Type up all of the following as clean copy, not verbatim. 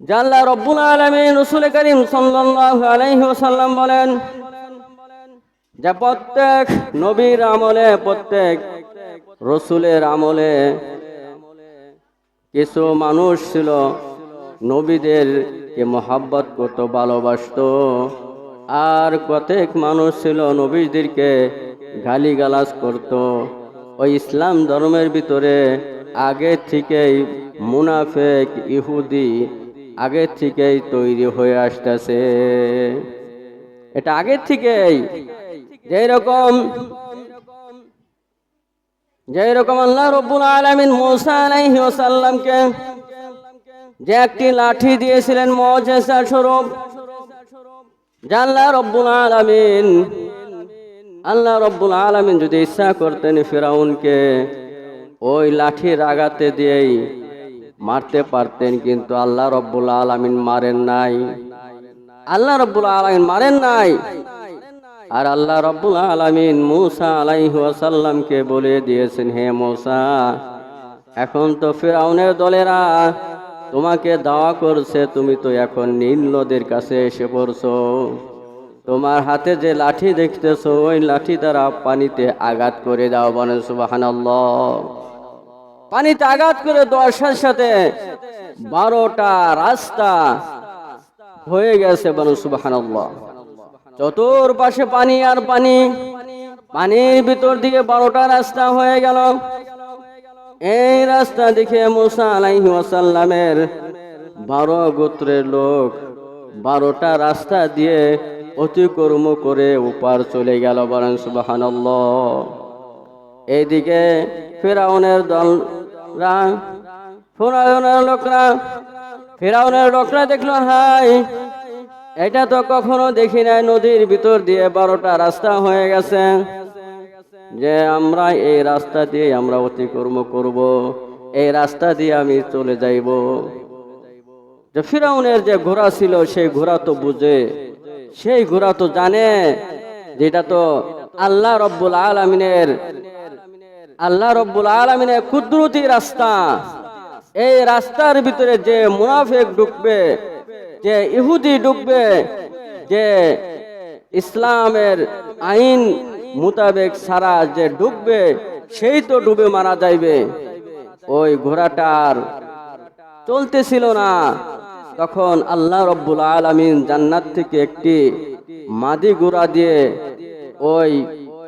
যে আল্লাহ রব্বুল আলামিন রাসূল করিম সাল্লাল্লাহু আলাইহি ওয়াসাল্লাম বলেন যে প্রত্যেক নবীর আমলে, প্রত্যেক রসুলের আমলে কিছু মানুষ ছিল নবীদেরকে মহব্বত করত, ভালোবাসতো। আর প্রত্যেক মানুষ ছিল নবীদেরকে গালিগালাজ করত। ওই ইসলাম ধর্মের ভিতরে আগে থেকেই মুনাফেক ইহুদি আগে থেকেই তৈরি হয়ে আসতেছে। এটা আগের থেকেই যেরকম আল্লাহ রব্বুল আলামিন মূসা আলাইহিস সালামকে যে একটি লাঠি দিয়েছিলেন মুজিজা স্বরূপ, যে আল্লাহ রব্বুল আলামিন যদি ইচ্ছা করতেন ফিরাউনকে ওই লাঠির আঘাতে দিয়েই মারতে পারতেন, কিন্তু আল্লাহ রব্বুল আলামিন মারেন নাই। আর আল্লাহ রব্বুল আলামিন মূসা আলাইহিস সালামকে বলে দিয়েছেন, হে মূসা, এখন তো ফিরআউনের দলেরা তোমাকে দাওয়া করছে, তুমি তো এখন নীল নদীর কাছে এসে পড়ছো। তোমার হাতে যে লাঠি দেখতেছো ওই লাঠি দ্বারা পানিতে আঘাত করে দাও। বলেন সুবহানাল্লাহ। পানিতে আঘাত করে দেওয়ার সাথে সাথে 12টা রাস্তা হয়ে গেছে। বলেন সুবহানাল্লাহ। চতুর্পাশে পানি আর পানি, পানির ভিতর দিকে 12টা রাস্তা হয়ে গেল। এই রাস্তা দেখে মূসা আলাইহিস সালামের 12 গোত্রের লোক 12টা রাস্তা দিয়ে অতিক্রম করে ওপার চলে গেল। বলেন সুবহানাল্লাহ। এইদিকে ফিরআউনের দলরা, ফিরআউনের লোকরা দেখলো, হাই, এটা তো কখনো দেখি নাই, নদীর ভিতর দিয়ে 12টা রাস্তা হয়ে গেছে, যে আমরা এই রাস্তা দিয়ে আমরা অতিক্রম করব, এই রাস্তা দিয়ে আমি চলে যাইব। যে ফিরআউনের যে ঘোড়া ছিল সেই ঘোড়া তো বুঝে, সেই ঘোড়া তো জানে যেটা তো আল্লাহ রব্বুল আলামিনের কুদরতি রাস্তা। এই রাস্তার ভিতরে যে মুনাফিক ঢুকবে, যে ইহুদি ঢুকবে, যে ইসলামের আইন মোতাবেক সারা যে ডুববে, সেই তো ডুবে মারা যাইবে। ওই ঘোড়াটার চলতেছিল না। তখন আল্লাহ রব্বুল আলামিন জান্নাত থেকে একটি মাদি ঘোড়া দিয়ে ওই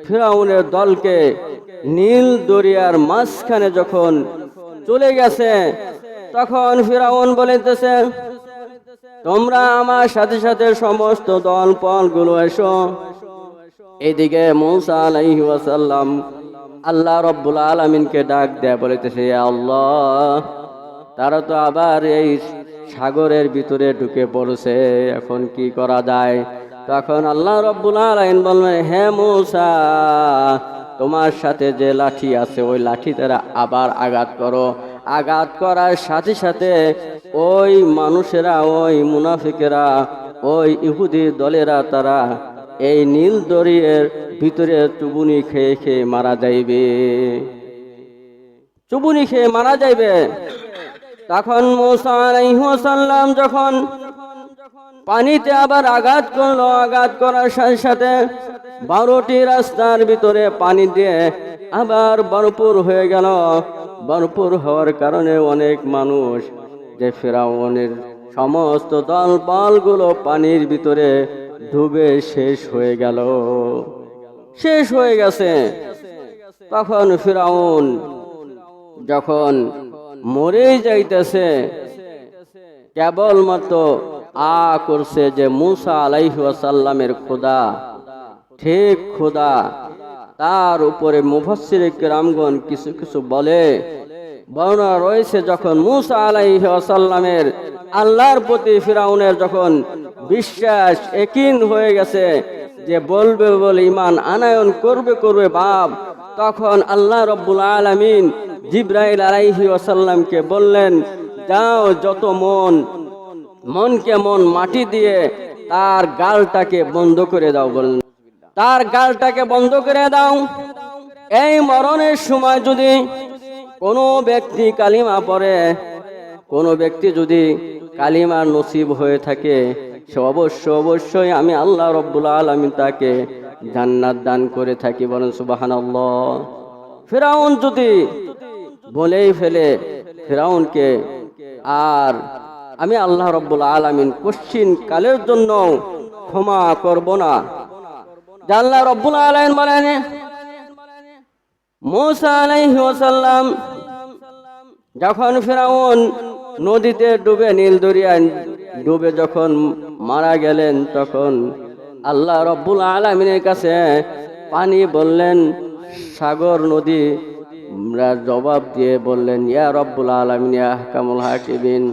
ফিরআউনের দলকে নীল দরিয়ার মাঝখানে যখন চলে গেছে, তখন ফিরআউন বলিতেছে, তোমরা আমার সাথে সাথে সমস্ত দল গুলো এসো। এদিকে মূসা আলাইহিস সালাম আল্লাহ রব্বুল আলামিনকে ডাক দেয়া বলিতেছে, আল্লাহ, তারা তো আবার এই সাগরের ভিতরে ঢুকে পড়ছে, এখন কি করা যায়? তখন আল্লাহ রব্বুল আলামিন বললেন, হে মূসা, তোমার সাথে যে লাঠি আছে ওই লাঠি দ্বারা আবার আঘাত করো। আঘাত করার সাথে সাথে ওই মানুষেরা, ওই মুনাফিকেরা, ওই ইহুদি দলেরা তারা এই নীল দরিয়ার ভিতরে চুবুনি খেয়ে খেয়ে মারা যাইবে। তখন মূসা আলাইহিস সালাম যখন পানিতে আবার আঘাত করলো, আঘাত করার সাথে সাথে 12টি রাস্তার ভিতরে পানি দিয়ে আবার ভরপুর হয়ে গেল। ভরপুর হওয়ার কারণে অনেক মানুষ, যে ফিরআউনের সমস্ত দলবলগুলো পানির ভিতরে ডুবে শেষ হয়ে গেছে। তখন ফিরআউন যখন মরে যাইতেছে, কেবলমাত্র করছে যে মূসা আলাইহিস সালামের খোদা, ঠিক খোদা। তার উপরে মুফাসসিরে কেরামগণ কিছু কিছু বর্ণনা রয়েছে, যখন মূসা আলাইহিস সালামের আল্লাহর প্রতি ফিরআউনের যখন বিশ্বাস ইয়াকিন হয়ে গেছে, যে বলবে বলে ঈমান আনয়ন করবে বাপ, তখন আল্লাহ রব্বুল আলামিন জিবরাইল আলাইহিস সালামকে বললেন, যাও, যত মনকে মাটি দিয়ে তার গালটাকে বন্ধ করে দাও। বললেন, তার গালটাকে বন্ধ করে দাও। এই মরণের সময় যদি কোনো ব্যক্তি কালিমা পড়ে, কোনো ব্যক্তি যদি কালিমার নসিব হয়ে থাকে সে অবশ্যই আমি আল্লাহ রব্বুল আলামিন তাকে জান্নাত দান করে থাকি, বলেন সুবহানাল্লাহ। ফিরাউন যদি বলেই ফেলে ফিরাউনকে আর আমি আল্লাহ রব্বুল আলামিন কোশ্চিন কালের জন্য ক্ষমা করব না, আল্লাহ রব্বুল আলামিন বলেন মূসা আলাইহিস সালাম যখন ফিরাউন নদীতে ডুবে, নীল দরিয়ায় ডুবে যখন মারা গেলেন, তখন আল্লাহ রব্বুল আলামিনের কাছে পানি বললেন, সাগর নদী জবাব দিয়ে বললেন ইয়া রব্বুল আলামিন ইয়া আহকামুল হাকিমিন,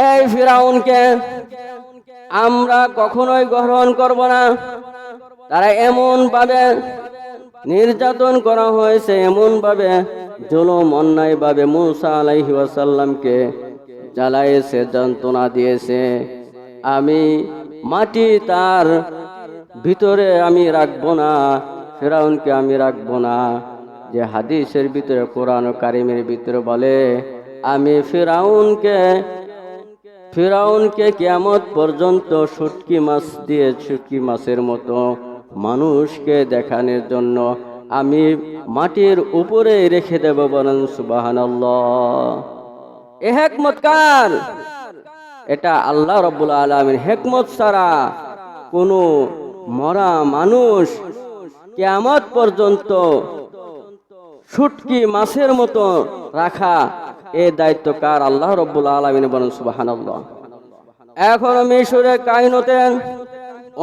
এই ফিরাউনকে আমরা কখনোই গ্রহণ করব না। তারা এমন ভাবে নির্যাতন করা হয়েছে, এমন ভাবে জুলুম অন্যায় ভাবে মূসা আলাইহিস সালামকে জ্বালাইছে, যন্ত্রণা দিয়েছে। আমি মাটি তার ভিতরে আমি রাখবো না, ফিরাউনকে আমি রাখবো না। যে হাদিসের ভিতরে কোরআন কারিমের ভিতরে বলে আমি ফিরাউনকে কিয়ামত পর্যন্ত শুটকি মাছ দিয়ে শুটকি মাছের মতো মানুষকে দেখানোর জন্য আমি মাটির উপরে রেখে দেব, বলেন সুবহানাল্লাহ। এ হিকমত কার? এটা আল্লাহ রাব্বুল আলামিন। হিকমত ছাড়া কোনো মরা মানুষ কিয়ামত পর্যন্ত শুটকি মাছের মতো রাখা, এই দায়িত্ব কার? আল্লাহ রাব্বুল আলামিন, বলেন সুবহানাল্লাহ। এখন মিশরের কাহিনীতে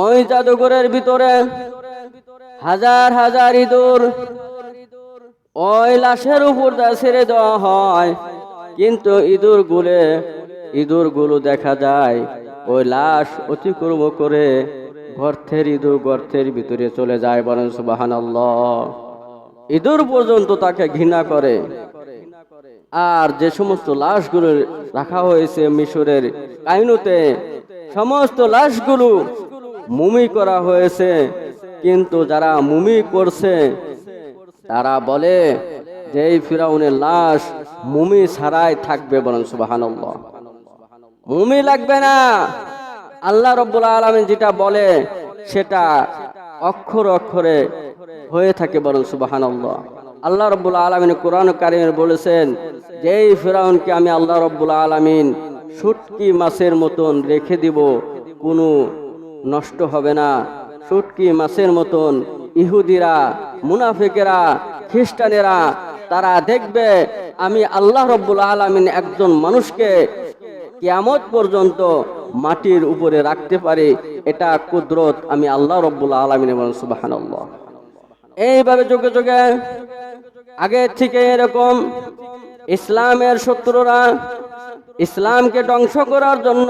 ওই জাদুঘরের ভিতরে হাজার হাজার ইঁদুর ওই লাশের উপর ছেড়ে দেওয়া হয়, কিন্তু ইঁদুরগুলো দেখা যায় ওই লাশ অতিক্রম করে গর্তের ভিতরে চলে যায়, বলেন সুবহানাল্লাহ। ইঁদুর পর্যন্ত তাকে ঘৃণা করে। আর যে সমস্ত লাশগুলো রাখা হয়েছে মিশরের কাহিনীতে, সমস্ত লাশগুলো মুমি করা হয়েছে, কিন্তু যারা মুমি করছে তারা বলে যে এই ফিরাউনের লাশ মুমি ছাড়াই থাকবে, বলেন সুবহানাল্লাহ। মুমি লাগবে না। আল্লাহ রাব্বুল আলামিন যেটা বলে সেটা অক্ষরে হয়ে থাকে, বলেন সুবহানাল্লাহ। আল্লাহ রাব্বুল আলামিন কোরআন কারীমে বলেছেন যে এই ফিরাউনকে আমি আল্লাহ রাব্বুল আলামিন শুটকি মাছের মতন রেখে দিব, কোনো নষ্ট হবে না। শুটকি মাছের মতন ইহুদিরা, মুনাফিকেরা, খ্রিস্টানেরা তারা দেখবে আমি আল্লাহ রাব্বুল আলামিন একজন মানুষকে কিয়ামত পর্যন্ত মাটির উপরে রাখতে পারি, এটা কুদরত আমি আল্লাহ রাব্বুল আলামিনের, বলেন সুবহানাল্লাহ। এইভাবে যুগে যুগে আগে থেকে এরকম ইসলামের শত্রুরা ইসলামকে ধ্বংস করার জন্য,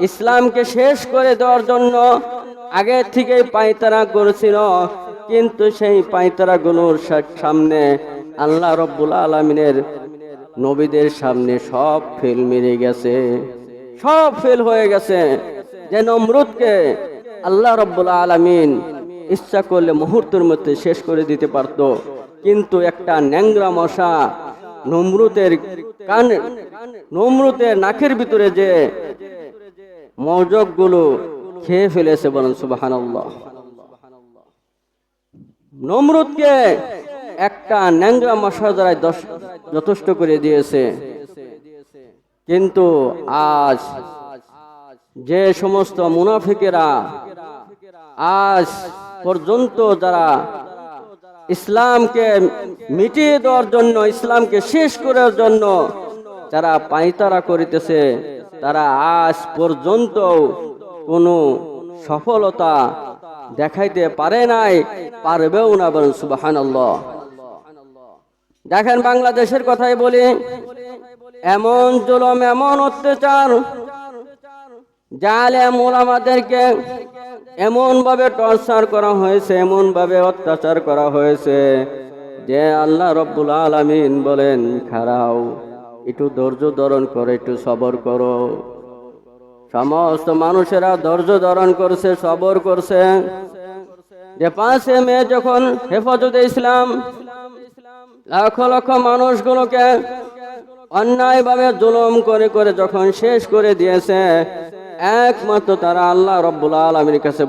ইসলামকে শেষ করে দেওয়ার জন্য আগে থেকে পায়তারা করেছিল, কিন্তু সেই পায়তারাগুলোর সামনে আল্লাহ রাব্বুল আলামিনের নবীদের সামনে সব ফেল মেরে গেছে, সব ফেল হয়ে গেছে। যে নমরুদকে আল্লাহ রাব্বুল আলামিন ইচ্ছা করলে মুহূর্তের মধ্যে শেষ করে দিতে পারত, কিন্তু একটা ন্যাংরা মশা নমরুদের নাকের ভিতরে যে মজকগুলো খেয়ে ফেলেছে, বলেন সুবহানাল্লাহ। নমরুদকে একটা ন্যাংরা মশা দ্বারা যথেষ্ট করে দিয়েছে। কিন্তু আজ যে সমস্ত মুনাফিকেরা আজ পর্যন্ত যারা ইসলামকে মিটিয়ে দেওয়ার জন্য, ইসলামকে শেষ করার জন্য যারা পায়তারা করিতেছে, তারা আজ পর্যন্ত কোনো সফলতা দেখাইতে পারে নাই, পারবেও না, বলেন সুবহানাল্লাহ। দেখেন বাংলাদেশের কথাই বলি, এমন জুলুম, এমন অত্যাচার, জালেম ওলামাদেরকে এমন ভাবে টর্চার করা হয়েছে, এমন ভাবে অত্যাচার করা হয়েছে যে আল্লাহ রাব্বুল আলামিন বলেন খারাও, একটু ধৈর্য ধারণ করো, একটু সবর করো। সমস্ত মানুষেরা ধৈর্য ধারণ করছে, সবর করছে। যে 5 মে যখন হেফাজতে ইসলাম লক্ষ লক্ষ মানুষগুলোকে অন্যায়ভাবে জুলুম করে করে যখন শেষ করে দিয়েছে, একমাত্র তারা আল্লাহ রাব্বুল আলামিনের কাছে